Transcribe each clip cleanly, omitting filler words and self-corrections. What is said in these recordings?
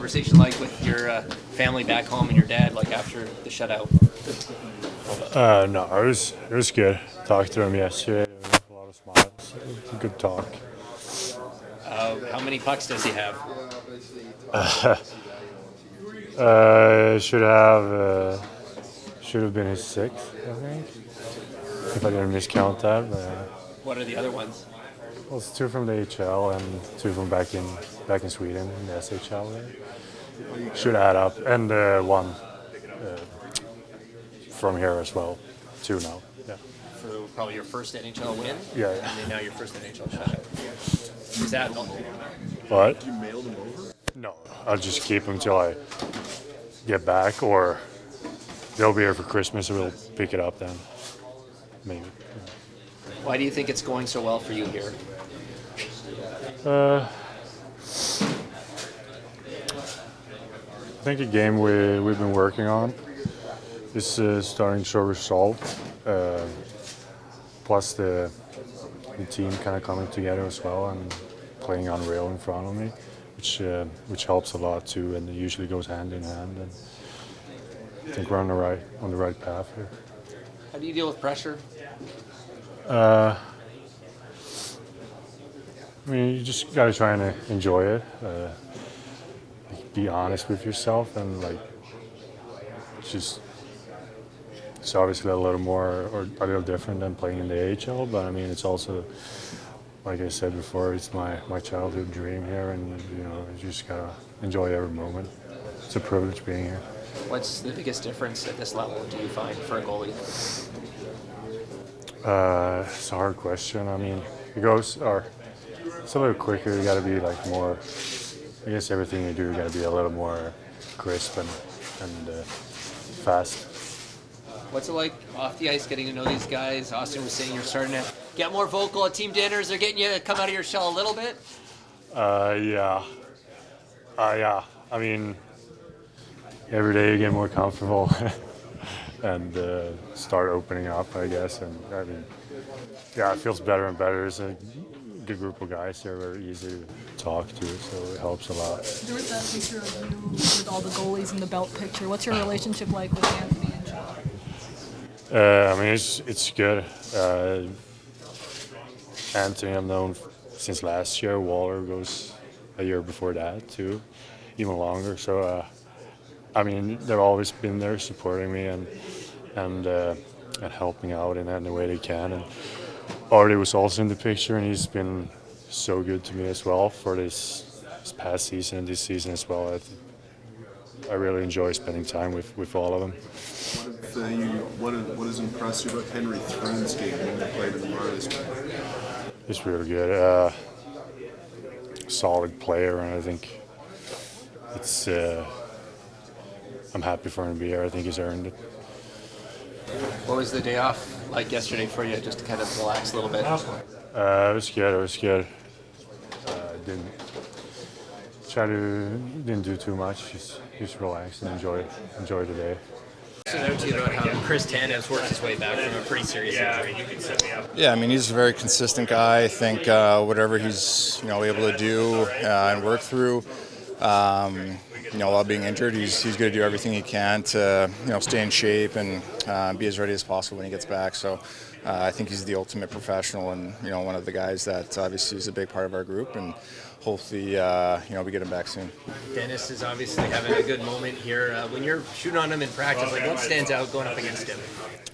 conversation like with your family back home and your dad, like after the shutout? No, it was good. Talked to him yesterday. There was a lot of smiles. It was a good talk. How many pucks does he have? Should have been his sixth, I think, if I didn't miscount that. But What are the other ones? well, it's two from the HL and two from back in Sweden in the SHL. Should add up, and one from here as well. Two now. Yeah. For probably your first NHL win? Yeah. And then now your first NHL shutout. Is that What? No, I'll just keep them till I get back, or they'll be here for Christmas, and we'll pick it up then. Maybe. Why do you think it's going so well for you here? I think the game we've been working on is starting to show results. Plus the team kind of coming together as well and playing unreal in front of me, which helps a lot too, and it usually goes hand in hand. And I think we're on the right path here. How do you deal with pressure? I mean, you just gotta try and enjoy it. Be honest with yourself, and it's obviously a little more or a little different than playing in the AHL. But I mean, it's also, like I said before, it's my childhood dream here, and you just gotta enjoy every moment. It's a privilege being here. What's the biggest difference at this level, do you find, for a goalie? It's a hard question. I mean, it's a little quicker. You got to be more. I guess everything you do, you got to be a little more crisp and fast. What's it like off the ice, getting to know these guys? Auston was saying you're starting to get more vocal at team dinners. They're getting you to come out of your shell a little bit. Yeah. Yeah. I mean, every day you get more comfortable. And start opening up, I guess. And I mean, yeah, it feels better and better. It's a good group of guys. They're very easy to talk to, so it helps a lot. There was that picture of you with all the goalies in the belt picture. What's your relationship like with Anthony and John? I mean, it's good. Anthony I've known since last year. Waller goes a year before that too, even longer. So I mean, they've always been there supporting me and helping out in any way they can. And Artie was also in the picture, and he's been so good to me as well for this past season and this season as well. I really enjoy spending time with all of them. What has impressed you about Henry Thrun's game when he played in the Marlies? He's really good. Solid player, and I think it's. I'm happy for him to be here. I think he's earned it. What was the day off like yesterday for you, just to kind of relax a little bit? It was good. Didn't do too much. Just relax and enjoy the day. So note to you about how Chris Tanev's worked his way back from a pretty serious injury. You can set me up. Yeah, I mean, he's a very consistent guy. I think whatever he's able to do and work through, while being injured, he's going to do everything he can to stay in shape and be as ready as possible when he gets back. So I think he's the ultimate professional, and one of the guys that obviously is a big part of our group, and hopefully we get him back soon. Dennis is obviously having a good moment here. When you're shooting on him in practice, what stands out going up against him?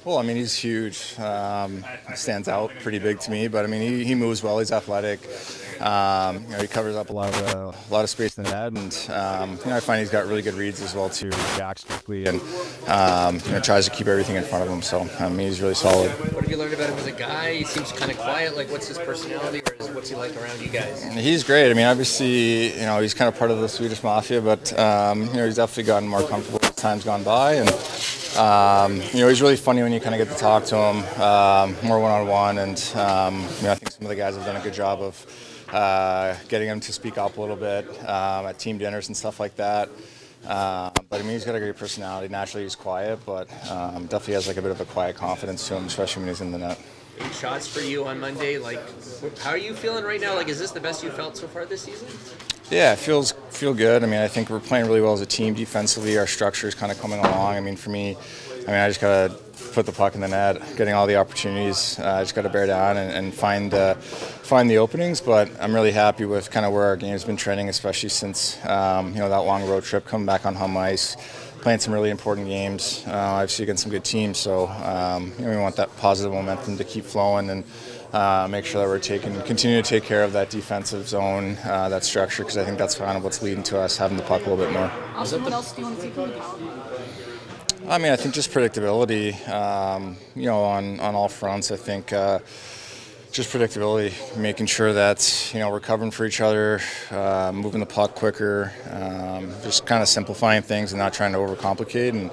Well, I mean, he's huge. He stands out pretty big to me, but I mean, he moves well. He's athletic. He covers up a lot of space in the net, and I find he's got really good reads as well too. He reacts quickly and tries to keep everything in front of him. So I mean, he's really solid. What have you learned about him as a guy? He seems kind of quiet. What's his personality, or what's he like around you guys? He's great. I mean, obviously, he's kind of part of the Swedish mafia, but he's definitely gotten more comfortable as time's gone by, and he's really funny when you kind of get to talk to him more one-on-one, and I think some of the guys have done a good job of getting him to speak up a little bit at team dinners and stuff like that. But I mean, he's got a great personality. Naturally, he's quiet, but definitely has a bit of a quiet confidence to him, especially when he's in the net. 8 shots for you on Monday. How are you feeling right now? Is this the best you felt so far this season? Yeah, it feels feel good. I mean, I think we're playing really well as a team defensively. Our structure is kind of coming along. I mean, for me, I just got to put the puck in the net, getting all the opportunities. I just got to bear down and find the openings. But I'm really happy with kind of where our game's been trending, especially since that long road trip, coming back on home ice, playing some really important games, obviously against some good teams. So we want that positive momentum to keep flowing and make sure that we're continue to take care of that defensive zone, that structure, because I think that's kind of what's leading to us having the puck a little bit more. Auston, what else do you want to see from the power? I think just predictability, on all fronts. I think just predictability, making sure that, we're covering for each other, moving the puck quicker, just kind of simplifying things and not trying to overcomplicate. And,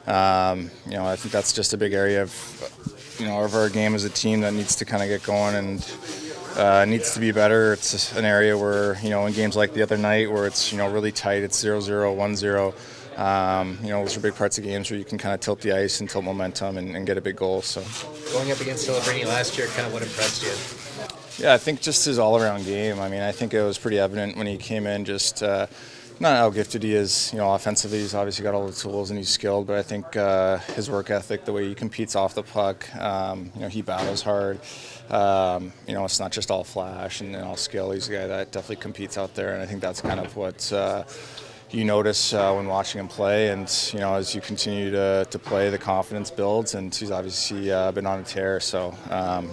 I think that's just a big area of our game as a team that needs to kind of get going and needs to be better. It's an area where, in games like the other night where it's, really tight, it's 0-0, 1-0. Those are big parts of games where you can kind of tilt the ice and tilt momentum and get a big goal. So, going up against Hildeby last year, kind of what impressed you? Yeah, I think just his all-around game. I think it was pretty evident when he came in, just not how gifted he is. Offensively, he's obviously got all the tools and he's skilled, but I think his work ethic, the way he competes off the puck, he battles hard. It's not just all flash and all skill. He's a guy that definitely competes out there, and I think that's kind of what you notice when watching him play. And as you continue to play, the confidence builds, and he's obviously been on a tear. So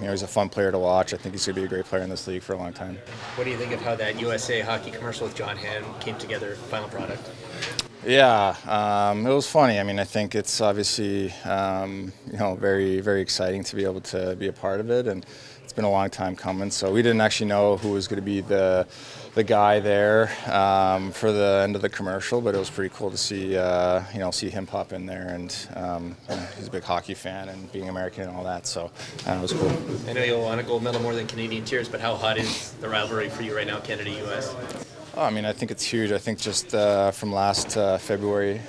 he's a fun player to watch. I think he's going to be a great player in this league for a long time. What do you think of how that USA Hockey commercial with John Hamm came together, final product? Yeah, it was funny. I think it's obviously very, very exciting to be able to be a part of it, and it's been a long time coming. So we didn't actually know who was going to be the guy there for the end of the commercial, but it was pretty cool to see see him pop in there, and he's a big hockey fan and being American and all that, so it was cool. I know you'll want a gold medal more than Canadian Tears, but how hot is the rivalry for you right now, Canada-US? I think it's huge. I think just from last February,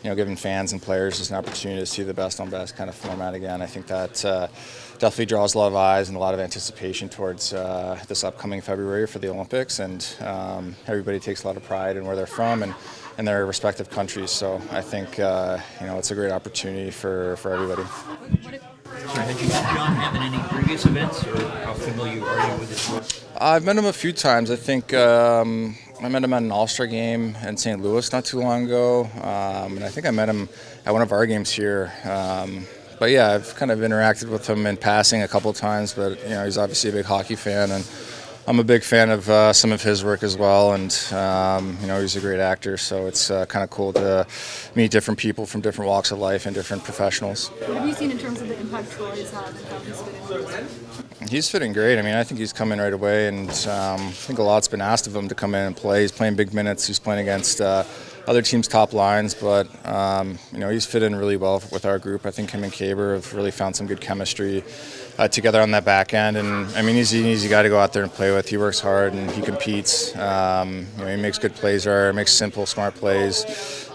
giving fans and players just an opportunity to see the best on best kind of format again. I think that definitely draws a lot of eyes and a lot of anticipation towards this upcoming February for the Olympics, and everybody takes a lot of pride in where they're from and their respective countries. So I think it's a great opportunity for everybody. Had you met John Hamm in any previous events, or how familiar are you with his work? I've met him a few times. I think I met him at an All-Star game in St. Louis not too long ago, and I think I met him at one of our games here. But yeah, I've kind of interacted with him in passing a couple of times, but he's obviously a big hockey fan, and I'm a big fan of some of his work as well, and he's a great actor, so it's kind of cool to meet different people from different walks of life and different professionals. What have you seen in terms of the impact Troy's had and how he's fitting in? He's fitting great. I think he's come in right away, and I think a lot's been asked of him to come in and play. He's playing big minutes. He's playing against other teams' top lines, but he's fit in really well with our group. I think him and Kaber have really found some good chemistry together on that back end, and he's an easy guy to go out there and play with. He works hard and he competes. He makes good plays, makes simple, smart plays,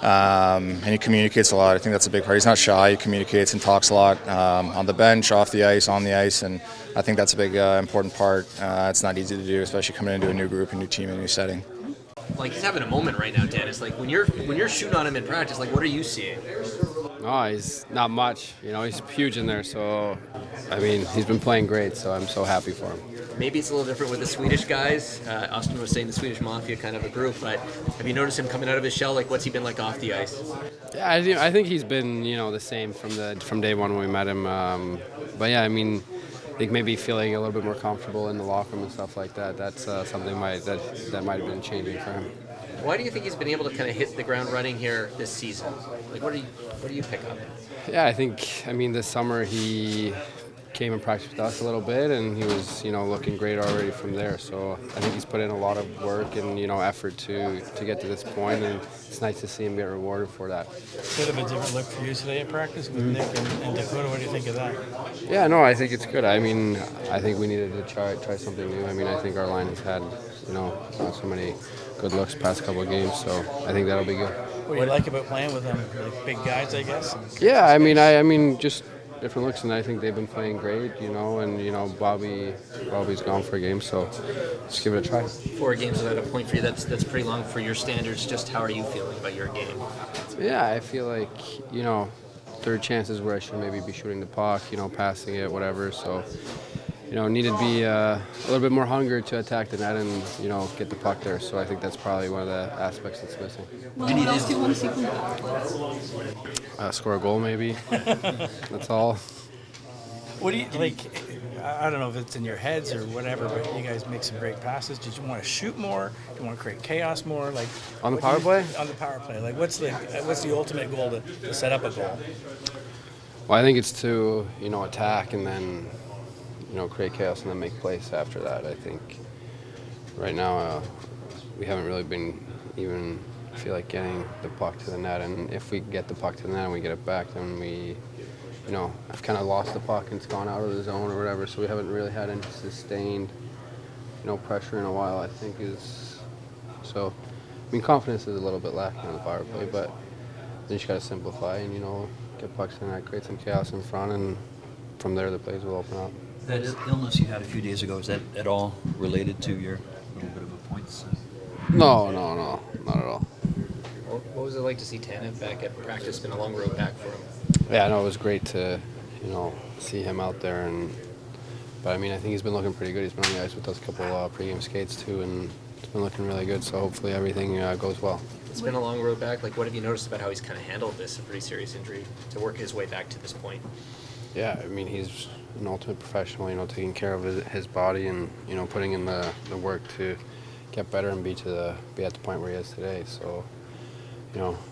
and he communicates a lot. I think that's a big part. He's not shy. He communicates and talks a lot on the bench, off the ice, on the ice, and I think that's a big important part. It's not easy to do, especially coming into a new group, a new team, a new setting. He's having a moment right now, Dennis. When you're shooting on him in practice, what are you seeing? No, he's not much. He's huge in there. So, he's been playing great. So I'm so happy for him. Maybe it's a little different with the Swedish guys. Austin was saying the Swedish Mafia kind of a group, but have you noticed him coming out of his shell? What's he been like off the ice? Yeah, I think he's been the same from day one when we met him. But yeah, I think maybe feeling a little bit more comfortable in the locker room and stuff like that. That's something that might have been changing for him. Why do you think he's been able to kind of hit the ground running here this season? What do you pick up? Yeah, I think this summer he came and practiced with us a little bit, and he was looking great already from there. So I think he's put in a lot of work and effort to get to this point, and it's nice to see him get rewarded for that. Bit of a different look for you today in practice with Nick and Dakota. What do you think of that? Yeah, no, I think it's good. I think we needed to try something new. I think our line has had not so many good looks past couple of games, so I think that'll be good. What do you like about playing with them? Like big guys, I guess? Yeah, just different looks, and I think they've been playing great, and Bobby's gone for a game, so just give it a try. 4 games without a point for you, that's pretty long for your standards. Just how are you feeling about your game? Yeah, I feel like, third chances where I should maybe be shooting the puck, passing it, whatever, so, needed to be a little bit more hungry to attack the net and, get the puck there, so I think that's probably one of the aspects that's missing. Well, what else do you want to see from the back? Score a goal, maybe. That's all. What do you like? I don't know if it's in your heads or whatever, but you guys make some great passes. Did you want to shoot more? Do you want to create chaos more? Like On the power play? On the power play, like what's the ultimate goal to set up a goal? Well, I think it's to, attack and then, create chaos and then make plays after that. I think right now we haven't really been even feel like getting the puck to the net, and if we get the puck to the net and we get it back, then we, I've kind of lost the puck and it's gone out of the zone or whatever, so we haven't really had any sustained, pressure in a while, I think is, so, confidence is a little bit lacking on the power play, but then you just got to simplify and, get pucks in the net, create some chaos in front, and from there the plays will open up. That illness you had a few days ago, is that at all related to your little bit of a points? No, not at all. What was it like to see Tanev back at practice? It's been a long road back for him. Yeah, no, it was great to, see him out there, but I think he's been looking pretty good. He's been on the ice with us a couple pregame skates too, and it's been looking really good. So hopefully everything goes well. It's been a long road back. Like, what have you noticed about how he's kind of handled this, a pretty serious injury, to work his way back to this point? Yeah, he's an ultimate professional. Taking care of his body and putting in the work to get better and be at the point where he is today. So,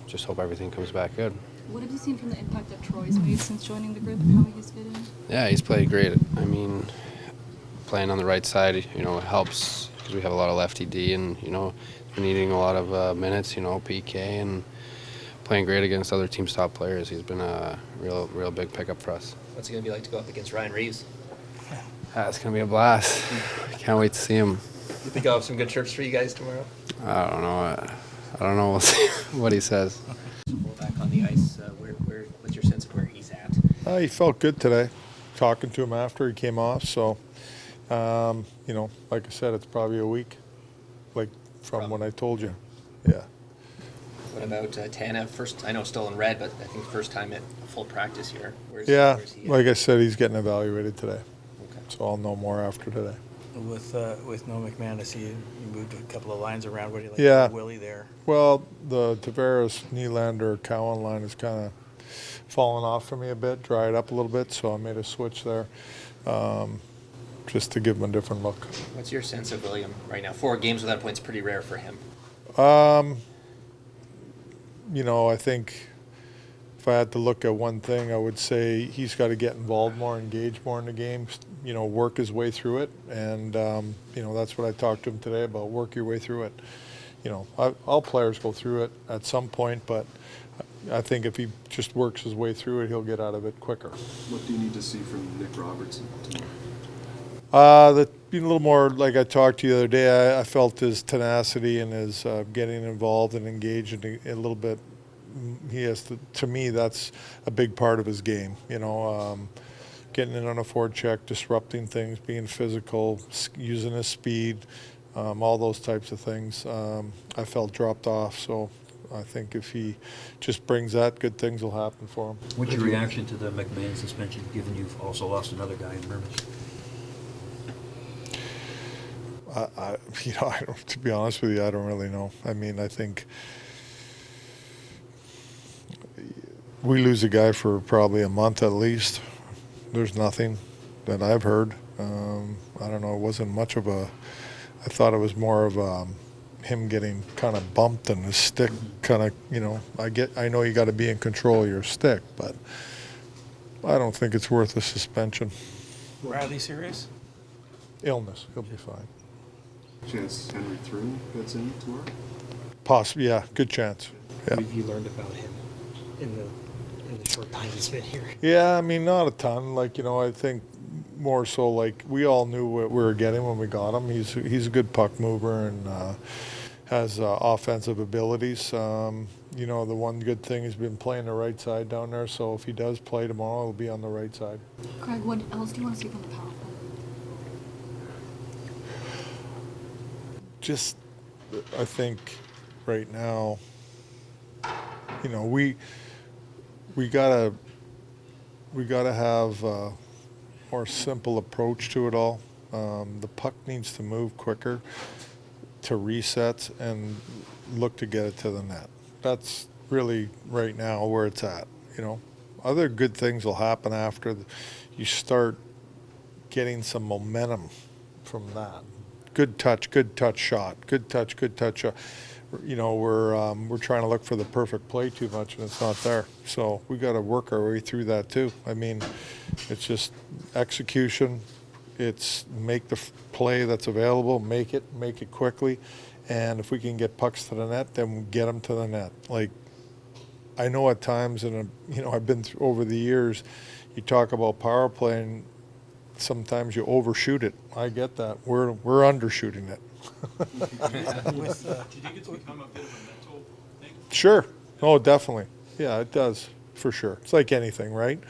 just hope everything comes back good. What have you seen from the impact that Troy's made since joining the group and how he's fit in? Yeah, he's played great. Playing on the right side, it helps because we have a lot of lefty D, and he's been needing a lot of minutes, PK, and playing great against other teams' top players. He's been a real big pickup for us. What's it going to be like to go up against Ryan Reeves? It's going to be a blast. Can't wait to see him. You think I'll have some good trips for you guys tomorrow? I don't know. We'll see what he says. Back on the ice, what's your sense of where he's at? He felt good today, talking to him after he came off. So, like I said, it's probably a week, from when I told you. Yeah. What about Tanev? First, I know still in red, but I think first time at full practice here. Where's he at? Like I said, he's getting evaluated today. Okay. So I'll know more after today. With no McManus, you moved a couple of lines around. What do you like? Yeah. Willie there. Well, the Tavares, Nylander, Cowan line has kind of fallen off for me a bit, dried up a little bit, so I made a switch there just to give him a different look. What's your sense of William right now? 4 games without points, pretty rare for him. I think if I had to look at one thing, I would say he's got to get involved more, engage more in the game, work his way through it. And, that's what I talked to him today about, work your way through it. All players go through it at some point, but I think if he just works his way through it, he'll get out of it quicker. What do you need to see from Nick Robertson tomorrow? Being a little more, like I talked to you the other day, I felt his tenacity and his getting involved and engaged a little bit. He has to me, that's a big part of his game. Getting in on a forecheck, disrupting things, being physical, using his speed, all those types of things. I felt dropped off, so I think if he just brings that, good things will happen for him. What's your reaction to the McMahon suspension, given you've also lost another guy in Mermis? To be honest with you, I don't really know. I think we lose a guy for probably a month at least. There's nothing that I've heard. I don't know. It wasn't much of a. I thought it was more of him getting kind of bumped and his stick kind of. I know you got to be in control of your stick, but I don't think it's worth a suspension. Bradley serious? Illness. He'll be fine. Chance Henry Thrun gets in tomorrow? Possibly, yeah. Good chance. Yeah. What have you learned about him in the short time he's been here? Yeah, not a ton. I think more so we all knew what we were getting when we got him. He's a good puck mover and has offensive abilities. You know, the one good thing he's been playing the right side down there, so if he does play tomorrow, he'll be on the right side. Craig, what else do you want to see from the power play? Just, I think right now, you know, we gotta have a more simple approach to it all. The puck needs to move quicker to resets and look to get it to the net. That's really right now where it's at. You know, other good things will happen after you start getting some momentum from that. Good touch shot. Good touch shot. You know, we're trying to look for the perfect play too much, and it's not there. So we got to work our way through that too. I mean, it's just execution. It's make the play that's available, make it quickly, and if we can get pucks to the net, then we get them to the net. Like, I know at times, and you know, I've been through over the years, you talk about power play, and sometimes you overshoot it. I get that. We're undershooting it. Do you think it's become a bit of a mental thing? Sure. Oh, definitely. Yeah, it does, for sure. It's like anything, right?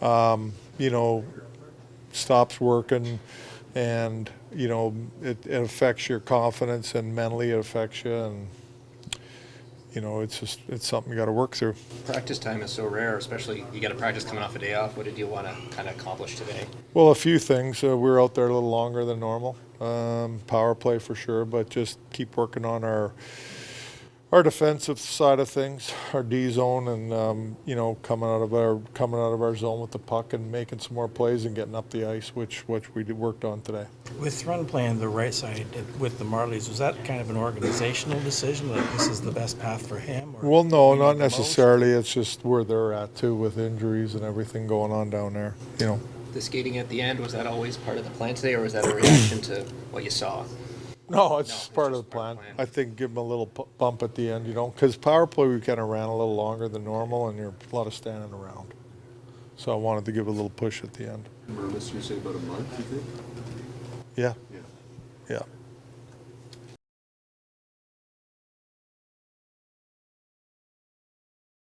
You know, stops working, and, you know, it affects your confidence, and mentally it affects you, and, you know, it's something you got to work through. Practice time is so rare, especially you got to practice coming off a day off. What did you want to kind of accomplish today? Well, a few things. We were out there a little longer than normal. Power play for sure, but just keep working on our defensive side of things, our D zone, and you know, coming out of our zone with the puck and making some more plays and getting up the ice, which we worked on today. With Thrun playing the right side with the Marlies, was that kind of an organizational decision, like this is the best path for him? Or well, no, not necessarily. It's just where they're at too, with injuries and everything going on down there. You know. The skating at the end, was that always part of the plan today, or was that a reaction to what you saw? No, it's part of the plan. I think give them a little bump at the end, you know, because power play we kind of ran a little longer than normal, and you're a lot of standing around. So I wanted to give a little push at the end. Berube, you say about a month, you think? Yeah. Yeah. Yeah.